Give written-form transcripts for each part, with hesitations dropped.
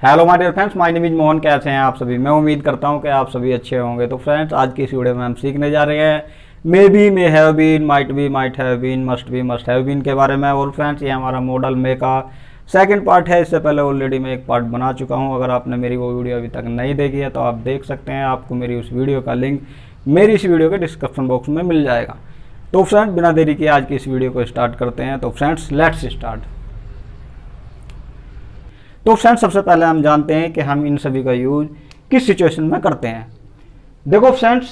Hello my dear friends, my name is Mohan. कैसे हैं आप सभी? मैं उम्मीद करता हूं कि आप सभी अच्छे होंगे। तो फ्रेंड्स, आज की इस वीडियो में हम सीखने जा रहे हैं may be, may have been, might be, might have been, must be, must have been के बारे में। और फ्रेंड्स, ये हमारा मॉडल मे का सेकंड पार्ट है। इससे पहले ऑलरेडी मैं एक पार्ट बना चुका हूं। अगर आपने मेरी वो वीडियो अभी तक नहीं देखी है तो आप देख सकते हैं। आपको मेरी उस वीडियो का लिंक मेरी इस वीडियो के डिस्क्रिप्शन बॉक्स में मिल जाएगा। तो फ्रेंड्स, बिना देरी किए आज की इस वीडियो को स्टार्ट करते हैं। तो फ्रेंड्स, लेट्स स्टार्ट। तो फ्रेंड्स, सबसे पहले हम जानते हैं कि हम इन सभी का यूज किस सिचुएशन में करते हैं। देखो फ्रेंड्स,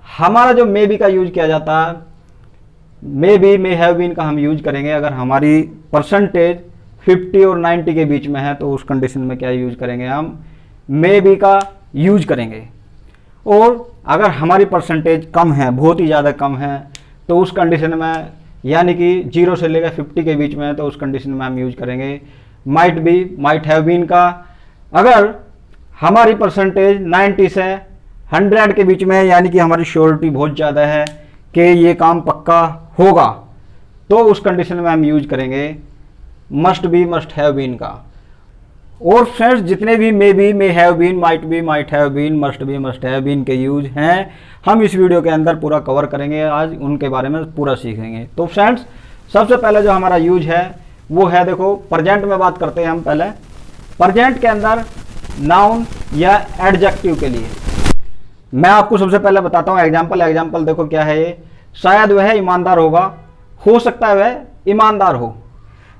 हमारा जो मे बी का यूज किया जाता है, may be, may have been का हम यूज करेंगे अगर हमारी परसेंटेज 50 और 90 के बीच में है। तो उस कंडीशन में क्या यूज करेंगे? हम मे बी का यूज करेंगे। और अगर हमारी परसेंटेज कम है, बहुत ही ज़्यादा कम है, तो उस कंडीशन में, यानी कि 0 से लेकर 50 के बीच में है, तो उस कंडीशन में हम यूज करेंगे might be, might have been का। अगर हमारी परसेंटेज 90 से 100 के बीच में है, यानी कि हमारी श्योरिटी बहुत ज़्यादा है कि ये काम पक्का होगा, तो उस कंडीशन में हम यूज करेंगे must be, must have been का। और फ्रेंड्स, जितने भी may be, may have been, might have been, must be, must have been के यूज हैं, हम इस वीडियो के अंदर पूरा कवर करेंगे। आज उनके बारे में पूरा सीखेंगे। तो फ्रेंड्स, सबसे पहले जो हमारा यूज है वो है, देखो, प्रेजेंट में बात करते हैं हम पहले। प्रेजेंट के अंदर नाउन या एडजेक्टिव के लिए मैं आपको सबसे पहले बताता हूँ एग्जाम्पल देखो क्या है ये। शायद वह ईमानदार होगा, हो सकता है वह ईमानदार हो।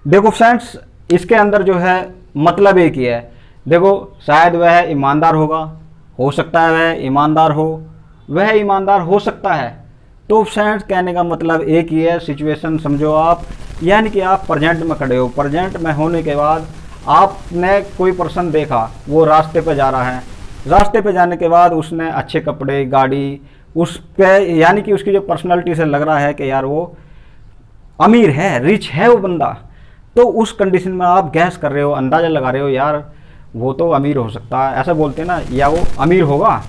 देखो फ्रेंड्स, इसके अंदर जो है मतलब एक ही है। देखो, शायद वह ईमानदार होगा, हो सकता है वह ईमानदार हो, वह ईमानदार हो सकता है। तो फ्रेंड्स, कहने का मतलब एक ही है। सिचुएशन समझो आप, यानी कि आप प्रेजेंट में खड़े हो। प्रेजेंट में होने के बाद आपने कोई पर्सन देखा, वो रास्ते पे जा रहा है। रास्ते पे जाने के बाद उसने अच्छे कपड़े, गाड़ी, उस पे, यानी कि उसकी जो पर्सनालिटी से लग रहा है कि यार वो अमीर है, रिच है वो बंदा। तो उस कंडीशन में आप गैस कर रहे हो, अंदाज़ा लगा रहे हो, यार वो तो अमीर हो सकता है, ऐसा बोलते हैं ना, या वो अमीर होगा,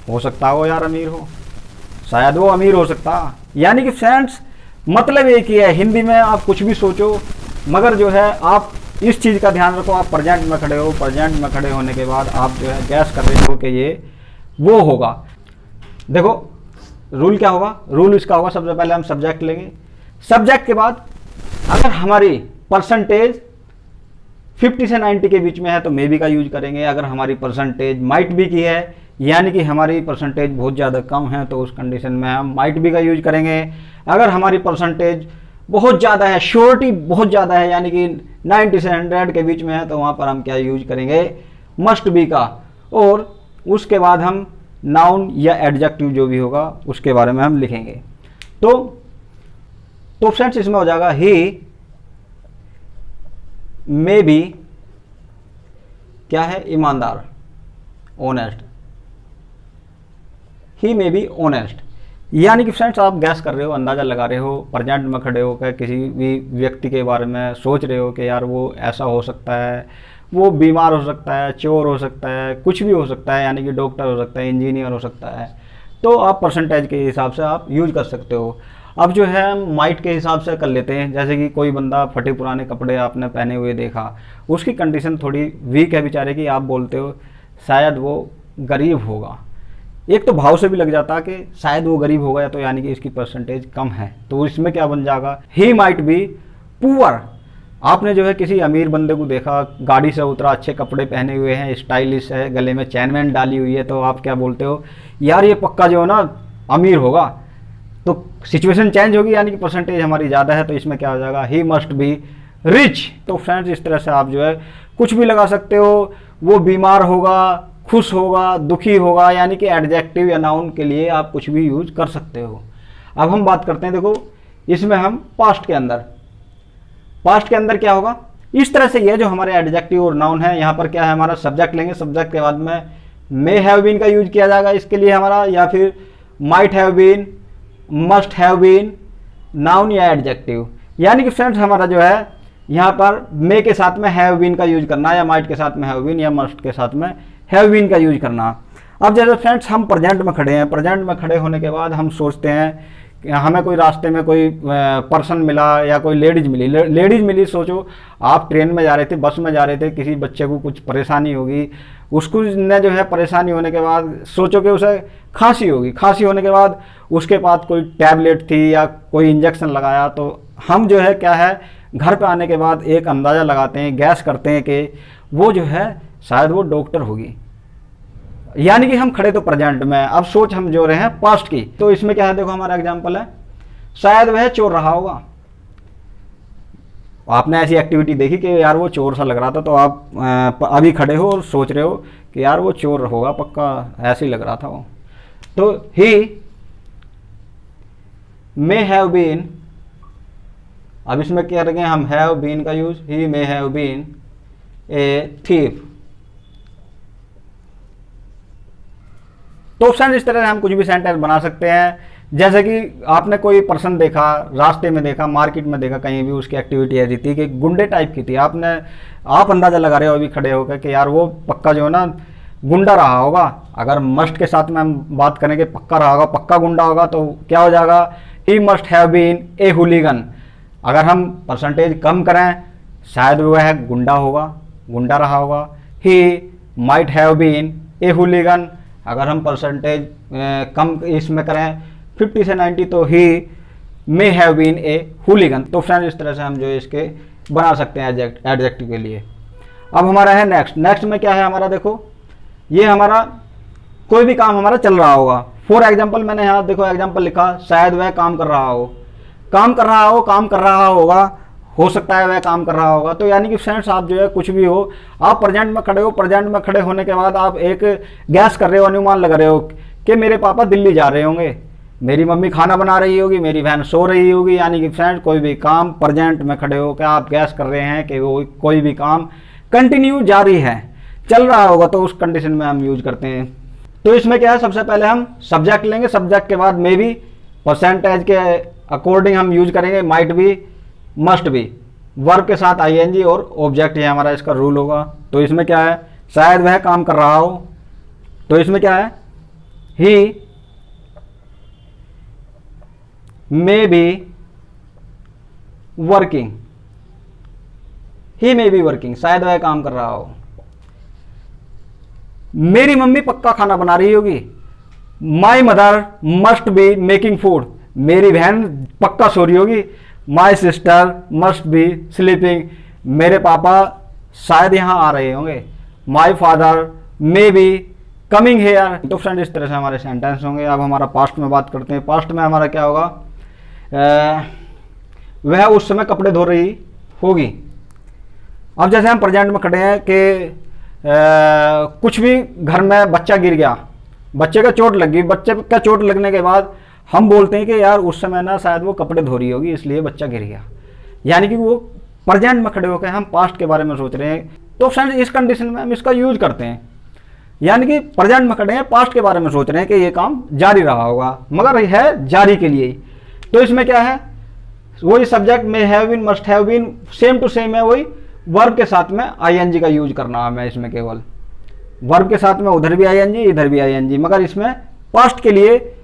हो सकता है वो यार अमीर हो, शायद वो अमीर हो सकता। यानी कि फ्रेंड्स, मतलब एक ही है। हिंदी में आप कुछ भी सोचो, मगर जो है आप इस चीज़ का ध्यान रखो, आप प्रेजेंट में खड़े हो। प्रेजेंट में खड़े होने के बाद आप जो है गैस कर रहे हो कि ये वो होगा। देखो, रूल क्या होगा? रूल इसका होगा, सबसे पहले हम सब्जेक्ट लेंगे। सब्जेक्ट के बाद अगर हमारी परसेंटेज 50 से 90 के बीच में है तो मे बी का यूज करेंगे। अगर हमारी परसेंटेज माइट बी की है, यानी कि हमारी परसेंटेज बहुत ज़्यादा कम है, तो उस कंडीशन में हम माइट बी का यूज करेंगे। अगर हमारी परसेंटेज बहुत ज़्यादा है, श्योरिटी बहुत ज़्यादा है, यानी कि 90 से 100 के बीच में है, तो वहाँ पर हम क्या यूज करेंगे? मस्ट बी का। और उसके बाद हम नाउन या एडजेक्टिव जो भी होगा उसके बारे में हम लिखेंगे। तो फ्रेंड्स, इसमें हो जाएगा ही मे बी, क्या है? ईमानदार, honest. He may be honest, यानी कि फ्रेंड्स, आप गैस कर रहे हो, अंदाज़ा लगा रहे हो, प्रेजेंट में खड़े होकर किसी भी व्यक्ति के बारे में सोच रहे हो कि यार वो ऐसा हो सकता है, वो बीमार हो सकता है, चोर हो सकता है, कुछ भी हो सकता है, यानी कि डॉक्टर हो सकता है, इंजीनियर हो सकता है। तो आप परसेंटेज के हिसाब से आप यूज कर सकते हो। अब जो है हम माइट के हिसाब से कर लेते हैं। जैसे कि कोई बंदा फटे पुराने कपड़े आपने पहने हुए देखा, उसकी कंडीशन थोड़ी वीक है बेचारे की, आप बोलते हो शायद वो गरीब होगा। एक तो भाव से भी लग जाता कि शायद वो गरीब होगा, या तो यानी कि इसकी परसेंटेज कम है। तो इसमें क्या बन जाएगा? He might be poor. आपने जो है किसी अमीर बंदे को देखा, गाड़ी से उतरा, अच्छे कपड़े पहने हुए हैं, स्टाइलिश है, गले में चैन वैन डाली हुई है, तो आप क्या बोलते हो? यार ये पक्का जो है ना अमीर होगा। तो सिचुएशन चेंज होगी, यानी कि परसेंटेज हमारी ज़्यादा है, तो इसमें क्या हो जाएगा? He must be rich. तो फ्रेंड्स, इस तरह से आप जो है कुछ भी लगा सकते हो। वो बीमार होगा, खुश होगा, दुखी होगा, यानी कि एडजेक्टिव या नाउन के लिए आप कुछ भी यूज कर सकते हो। अब हम बात करते हैं, देखो, इसमें हम पास्ट के अंदर क्या होगा? इस तरह से ये जो हमारे एडजेक्टिव और नाउन है, यहाँ पर क्या है? हमारा सब्जेक्ट लेंगे। सब्जेक्ट के बाद में मे हैव बीन का यूज किया जाएगा इसके लिए हमारा, या फिर might have been, must have been, noun या एडजेक्टिव। यानी कि फ्रेंड्स, हमारा जो है यहाँ पर मे के साथ में हैव बीन का यूज करना, या माइट के साथ में हैव बीन, या मस्ट के साथ में हैव बीन का यूज करना। अब जैसे फ्रेंड्स, हम प्रेजेंट में खड़े हैं। प्रेजेंट में खड़े होने के बाद हम सोचते हैं हमें कोई रास्ते में कोई पर्सन मिला या कोई लेडीज मिली, लेडीज मिली, सोचो आप ट्रेन में जा रहे थे, बस में जा रहे थे, किसी बच्चे को कुछ परेशानी होगी, उसको ने जो है परेशानी होने के बाद सोचो कि उसे खांसी होगी, खांसी होने के बाद उसके पास कोई टैबलेट थी या कोई इंजेक्शन लगाया, तो हम जो है क्या है घर पे आने के बाद एक अंदाज़ा लगाते हैं, गैस करते हैं कि वो जो है शायद वो डॉक्टर होगी। यानी कि हम खड़े तो प्रेजेंट में, अब सोच हम जो रहे हैं पास्ट की। तो इसमें क्या है, देखो हमारा एग्जांपल है, शायद वह चोर रहा होगा। आपने ऐसी एक्टिविटी देखी कि यार वो चोर सा लग रहा था, तो आप अभी खड़े हो और सोच रहे हो कि यार वो चोर होगा पक्का, ऐसे ही लग रहा था वो। तो ही मे हैव बीन, अब इसमें क्या करेंगे हम, हैव बीन का use, he may have been a thief. तो फ्रेंड इस तरह से हम कुछ भी सेंटेंस बना सकते हैं। जैसे कि आपने कोई पर्सन देखा, रास्ते में देखा, मार्केट में देखा, कहीं भी उसकी एक्टिविटी ऐसी थी कि गुंडे टाइप की थी, आप अंदाजा लगा रहे हो अभी खड़े होकर कि यार वो पक्का जो है ना गुंडा रहा होगा। अगर मस्ट के साथ में हम बात करें कि पक्का रहा होगा, पक्का गुंडा होगा, तो क्या हो जाएगा, he must have been a hooligan. अगर हम परसेंटेज कम करें, शायद वह गुंडा होगा, गुंडा रहा होगा। He might have been a hooligan. अगर हम परसेंटेज कम इसमें करें 50 से 90, तो ही मे हैव बीन ए हुलीगन। तो फ्रेंड इस तरह से हम जो इसके बना सकते हैं एडजेक्टिव के लिए। अब हमारा है नेक्स्ट। नेक्स्ट में क्या है हमारा, देखो ये हमारा कोई भी काम हमारा चल रहा होगा। फॉर एग्जाम्पल मैंने यहाँ देखो एग्जाम्पल लिखा, शायद वह काम कर रहा हो, काम कर रहा हो, काम कर रहा होगा, हो सकता है वह काम कर रहा होगा। तो यानी कि फ्रेंड्स आप जो है कुछ भी हो, आप प्रेजेंट में खड़े हो, प्रेजेंट में खड़े होने के बाद आप एक गैस कर रहे हो, अनुमान लगा रहे हो कि मेरे पापा दिल्ली जा रहे होंगे, मेरी मम्मी खाना बना रही होगी, मेरी बहन सो रही होगी। यानी कि फ्रेंड कोई भी काम प्रेजेंट में खड़े हो के आप गैस कर रहे हैं कि वो कोई भी काम कंटिन्यू जारी है, चल रहा होगा, तो उस कंडीशन में हम यूज करते हैं। तो इसमें क्या है, सबसे पहले हम सब्जेक्ट लेंगे, सब्जेक्ट के बाद मे बी, परसेंटेज के अकॉर्डिंग हम यूज करेंगे might B, must be, verb के साथ आईएनजी और ऑब्जेक्ट, ये हमारा इसका रूल होगा। तो इसमें क्या है, शायद वह काम कर रहा हो, तो इसमें क्या है, he may be working, he may be working, शायद वह काम कर रहा हो। मेरी मम्मी पक्का खाना बना रही होगी, my mother must be making food, मेरी बहन पक्का सो रही होगी, my sister must be sleeping, मेरे पापा शायद यहाँ आ रहे होंगे, my father may be coming here. तो फ्रेंड इस तरह से हमारे सेंटेंस होंगे। अब हमारा पास्ट में बात करते हैं। पास्ट में हमारा क्या होगा, वह उस समय कपड़े धो रही होगी। अब जैसे हम प्रेजेंट में खड़े हैं कि कुछ भी घर में बच्चा गिर गया, बच्चे का चोट लग गई, बच्चे का चोट लगने के बाद हम बोलते हैं कि यार उस समय ना शायद वो कपड़े धो रही होगी इसलिए बच्चा गिर गया। यानी कि वो प्रेजेंट में खड़े होकर हम पास्ट के बारे में सोच रहे हैं। तो फ्रेंड्स इस कंडीशन में हम इसका यूज करते हैं, यानी कि प्रेजेंट में खड़े हैं, पास्ट के बारे में सोच रहे हैं कि ये काम जारी रहा होगा, मगर है जारी के लिए ही। तो इसमें क्या है, वही सब्जेक्ट में have been, must have been, same to same है, वही वर्ब के साथ में आईएनजी का यूज करना है। मैं इसमें केवल वर्ब के साथ में उधर भी आईएनजी, इधर भी आईएनजी, मगर इसमें पास्ट के लिए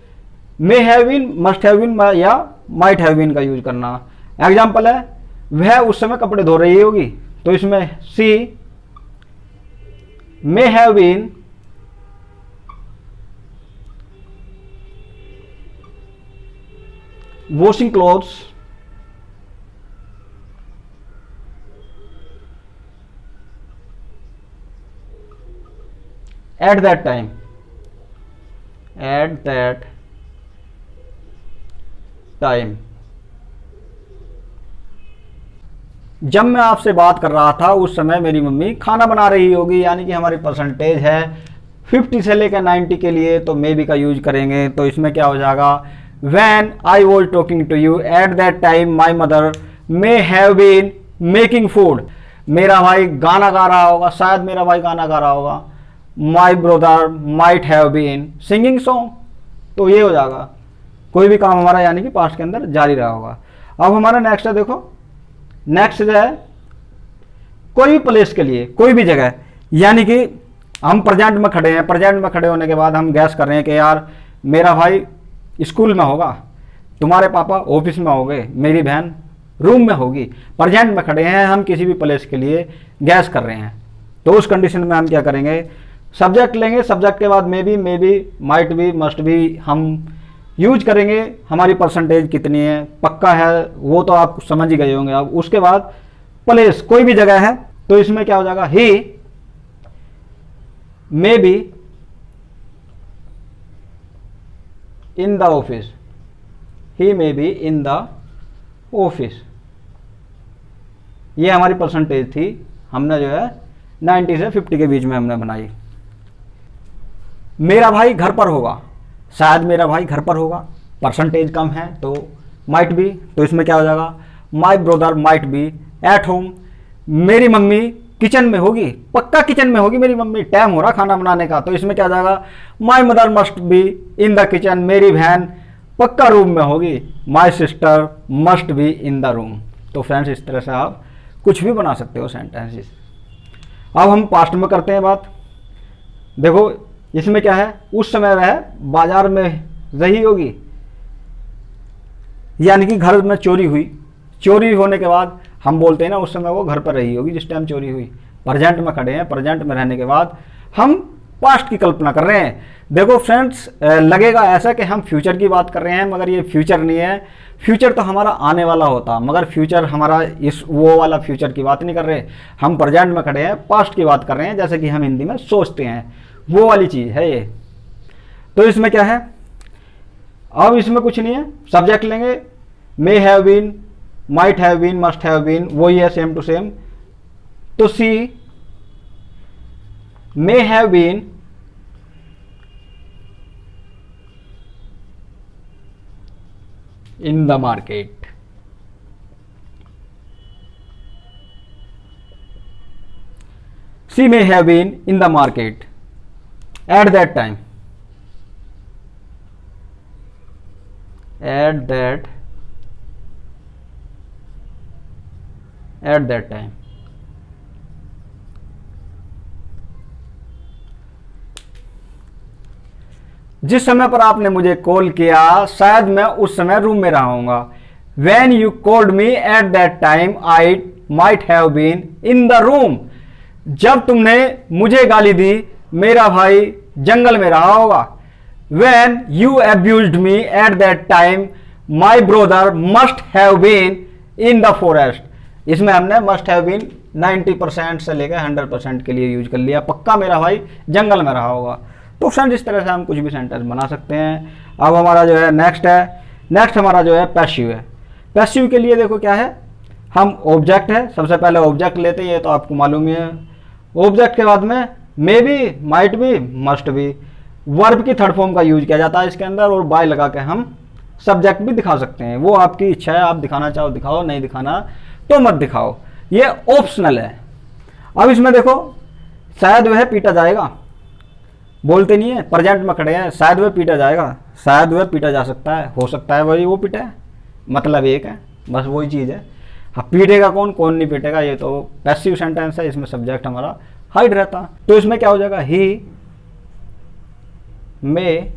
may have been, must have been या माइट हैव बीन का यूज करना। एग्जाम्पल है, वह उस समय कपड़े धो रही होगी, तो इसमें she may have been washing clothes at that time, at that time। जब मैं आपसे बात कर रहा था उस समय मेरी मम्मी खाना बना रही होगी। यानी कि हमारी परसेंटेज है 50 से लेकर 90 के लिए, तो मे बी का यूज करेंगे। तो इसमें क्या हो जाएगा, When I was talking to you at that time, my mother may have been making food। मेरा भाई गाना गा रहा होगा, शायद मेरा भाई गाना गा रहा होगा। My brother might have been singing song। तो ये हो जाएगा, कोई भी काम हमारा यानी कि पास्ट के अंदर जारी रहा होगा। अब हमारा नेक्स्ट है, देखो नेक्स्ट है कोई भी प्लेस के लिए, कोई भी जगह, यानी कि हम प्रेजेंट में खड़े हैं, प्रेजेंट में खड़े होने के बाद हम गैस कर रहे हैं कि यार मेरा भाई स्कूल में होगा, तुम्हारे पापा ऑफिस में होंगे, मेरी बहन रूम में होगी, प्रेजेंट में खड़े हैं, हम किसी भी प्लेस के लिए गैस कर रहे हैं, तो उस कंडीशन में हम क्या करेंगे, सब्जेक्ट लेंगे, सब्जेक्ट के बाद may be, might be, must be हम यूज करेंगे। हमारी परसेंटेज कितनी है, पक्का है, वो तो आप समझ ही गए होंगे। अब उसके बाद प्लेस कोई भी जगह है, तो इसमें क्या हो जाएगा, he may be in the office, he may be in the office. ये हमारी परसेंटेज थी, हमने जो है 90 से 50 के बीच में हमने बनाई। मेरा भाई घर पर होगा, शायद मेरा भाई घर पर होगा, परसेंटेज कम है तो माइट बी, तो इसमें क्या हो जाएगा, my brother might be at home. मेरी मम्मी किचन में होगी, पक्का किचन में होगी मेरी मम्मी, टाइम हो रहा खाना बनाने का, तो इसमें क्या हो जाएगा, my mother must be in the kitchen. मेरी बहन पक्का रूम में होगी, my sister must be in the room. तो फ्रेंड्स, इस तरह से आप कुछ भी बना सकते हो सेंटेंसेस। अब हम पास्ट में करते हैं बात। देखो इसमें क्या है, उस समय वह बाजार में रही होगी, यानी कि घर में चोरी हुई, चोरी होने के बाद हम बोलते हैं ना उस समय वो घर पर रही होगी जिस टाइम चोरी हुई। प्रेजेंट में खड़े हैं, प्रेजेंट में रहने के बाद हम पास्ट की कल्पना कर रहे हैं। देखो फ्रेंड्स, लगेगा ऐसा कि हम फ्यूचर की बात कर रहे हैं, मगर ये फ्यूचर नहीं है। फ्यूचर तो हमारा आने वाला होता, मगर फ्यूचर हमारा इस वो वाला फ्यूचर की बात नहीं कर रहे, हम प्रेजेंट में खड़े हैं, पास्ट की बात कर रहे हैं, जैसे कि हम हिंदी में सोचते हैं, वो वाली चीज़ है ये। तो इसमें क्या है, अब इसमें कुछ नहीं है, सब्जेक्ट लेंगे, may have been, might have been, must have been, वही है सेम टू सेम। तो she may have been in the market. She may have been in the market at that time. At that time. जिस समय पर आपने मुझे call किया, शायद मैं उस समय रूम में रहा हूँगा। When you called me at that time, I might have been in the room. जब तुमने मुझे गाली दी, मेरा भाई जंगल में रहा होगा। When you abused me at that time, my brother must have been in the forest. इसमें हमने must have been 90% से लेकर 100% के लिए यूज कर लिया, पक्का मेरा भाई जंगल में रहा होगा। तो फ्रेंड, इस तरह से हम कुछ भी सेंटेंस बना सकते हैं। अब हमारा जो है नेक्स्ट हमारा जो है पैसिव है। पैसिव के लिए देखो क्या है, हम ऑब्जेक्ट है, सबसे पहले ऑब्जेक्ट लेते हैं, ये तो आपको मालूम ही है। ऑब्जेक्ट के बाद में may be, might be, must be, verb की थर्ड फॉर्म का यूज किया जाता है इसके अंदर, और बाय लगा के हम सब्जेक्ट भी दिखा सकते हैं। वो आपकी इच्छा है, आप दिखाना चाहो दिखाओ, नहीं दिखाना तो मत दिखाओ, ये ऑप्शनल है। अब इसमें देखो, शायद वह पीटा जाएगा, बोलते नहीं है, प्रेजेंट में खड़े हैं, शायद वह पीटा जाएगा, शायद वह पीटा जा सकता है, हो सकता है वही वो पीटे, मतलब एक है, बस वही चीज़ है। अब पीटेगा कौन नहीं पीटेगा, ये तो पैसिव सेंटेंस है, इसमें सब्जेक्ट हमारा हाइड रहता। तो इसमें क्या हो जाएगा, he may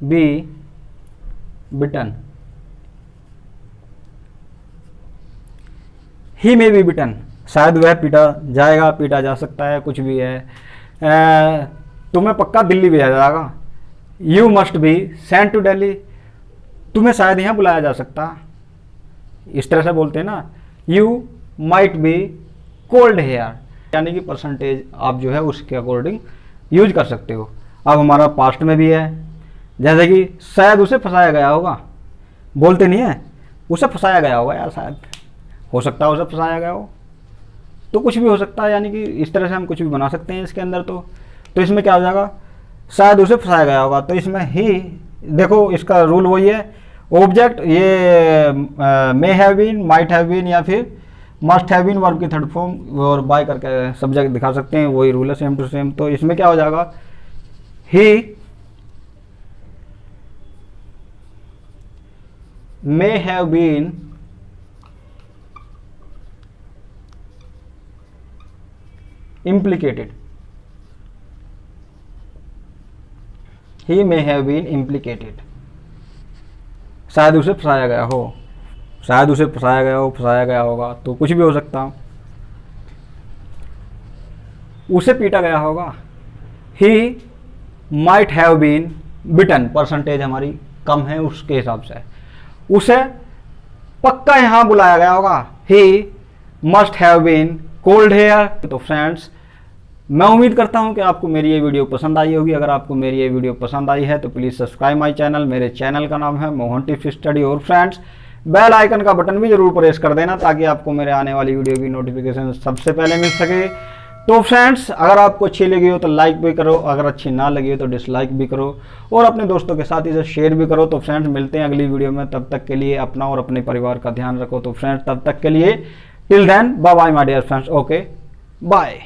B bitten, he may B बिटन, शायद वह पीटा जाएगा, पीटा जा सकता है, कुछ भी है। तुम्हें पक्का दिल्ली भेजा जाएगा। You must be sent to Delhi, तुम्हें शायद यहाँ बुलाया जा सकता, इस तरह से बोलते हैं ना। You might be called here, यानी कि परसेंटेज आप जो है उसके अकॉर्डिंग यूज कर सकते हो। अब हमारा पास्ट में भी है, जैसे कि शायद उसे फंसाया गया होगा, बोलते नहीं है, उसे फंसाया गया होगा यार, शायद हो सकता है उसे फंसाया गया हो, तो कुछ भी हो सकता है, यानी कि इस तरह से हम कुछ भी बना सकते हैं इसके अंदर। तो इसमें क्या हो जाएगा, शायद उसे फंसाया गया होगा, तो इसमें ही, देखो इसका रूल वही है, ऑब्जेक्ट ये may have been, might have been या फिर मस्ट हैव बीन, वर्ब की थर्ड फॉर्म, और बाय करके सब्जेक्ट दिखा सकते हैं, वही रूल है सेम टू सेम। तो इसमें क्या हो जाएगा, he may have been implicated, he may have been implicated। शायद उसे फंसाया गया हो, शायद उसे फंसाया गया हो, फंसाया गया होगा, तो कुछ भी हो सकता। उसे पीटा गया होगा, he might have been beaten, percentage हमारी कम है उसके हिसाब से। उसे पक्का यहां बुलाया गया होगा, he must have been called here. तो फ्रेंड्स, मैं उम्मीद करता हूं कि आपको मेरी ये वीडियो पसंद आई होगी। अगर आपको मेरी ये वीडियो पसंद आई है तो प्लीज़ सब्सक्राइब माय चैनल। मेरे चैनल का नाम है मोहन टिप्स स्टडी। और फ्रेंड्स, बेल आइकन का बटन भी जरूर प्रेस कर देना ताकि आपको मेरे आने वाली वीडियो की नोटिफिकेशन सबसे पहले मिल सके। तो फ्रेंड्स, अगर आपको अच्छी लगी हो तो लाइक भी करो, अगर अच्छी ना लगी हो तो डिसलाइक भी करो और अपने दोस्तों के साथ इसे शेयर भी करो। तो फ्रेंड्स, मिलते हैं अगली वीडियो में, तब तक के लिए अपना और अपने परिवार का ध्यान रखो। तो फ्रेंड्स, तब तक के लिए till then bye bye my dear friends, okay bye.